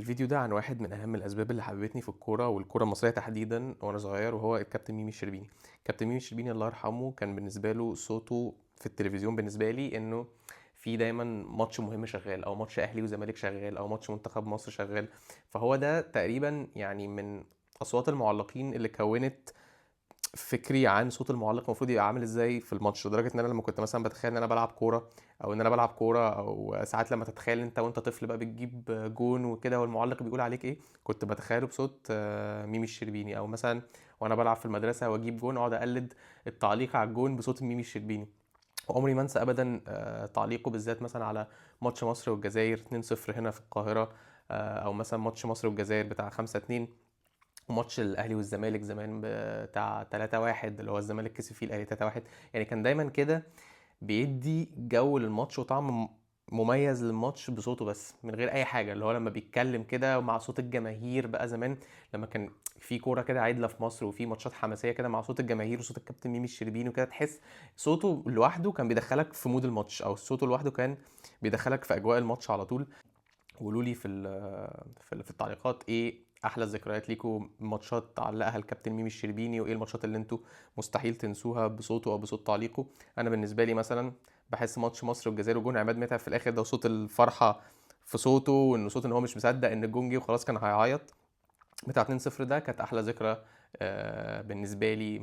الفيديو ده عن واحد من أهم الأسباب اللي حببتني في الكورة والكورة المصرية تحديدا وأنا صغير، وهو الكابتن ميمي الشربيني. كابتن ميمي الشربيني الله يرحمه كان بالنسبة له صوته في التلفزيون بالنسبة لي إنه في دايما ماتش مهم شغال، أو ماتش أهلي وزمالك شغال، أو ماتش منتخب مصر شغال. فهو ده تقريبا يعني من أصوات المعلقين اللي كونت فكري عن صوت المعلق المفروض يبقى عامل ازاي في الماتش، لدرجه ان انا لما كنت مثلا بتخيل ان انا بلعب كوره، او ان انا بلعب كوره، او ساعات لما تتخيل انت وانت طفل بقى بتجيب جون وكده والمعلق بيقول عليك ايه، كنت بتخيله بصوت ميمي الشربيني. او مثلا وانا بلعب في المدرسه واجيب جون اقعد اقلد التعليق على الجون بصوت ميمي الشربيني. وعمري ما انسى ابدا تعليقه بالذات مثلا على ماتش مصر والجزائر 2-0 هنا في القاهره، او مثلا ماتش مصر والجزائر بتاع 5-2، وماتش الاهلي والزمالك زمان بتاع 3-1 اللي هو الزمالك كسب فيه الاهلي 3-1. يعني كان دايما كده بيدي جو للماتش وطعم مميز للماتش بصوته بس من غير اي حاجه، اللي هو لما بيتكلم كده مع صوت الجماهير بقى زمان، لما كان في كوره كده عادله في مصر وفي ماتشات حماسيه كده مع صوت الجماهير وصوت الكابتن ميمي الشربيني وكده، تحس صوته لوحده كان بيدخلك في مود الماتش، او صوته لوحده كان بيدخلك في اجواء الماتش على طول. قولوا لي في التعليقات ايه احلى الذكريات ليكوا، ماتشات علقها الكابتن ميمي الشربيني، وايه الماتشات اللي انتوا مستحيل تنسوها بصوته او بصوت تعليقه. انا بالنسبه لي مثلا بحس ماتش مصر والجزائر وجون عماد متعب في الاخر ده، وصوت الفرحه في صوته، وان صوت ان هو مش مصدق ان الجون جه وخلاص كان هيعيط، بتاع 2-0 ده كانت احلى ذكرى بالنسبه لي.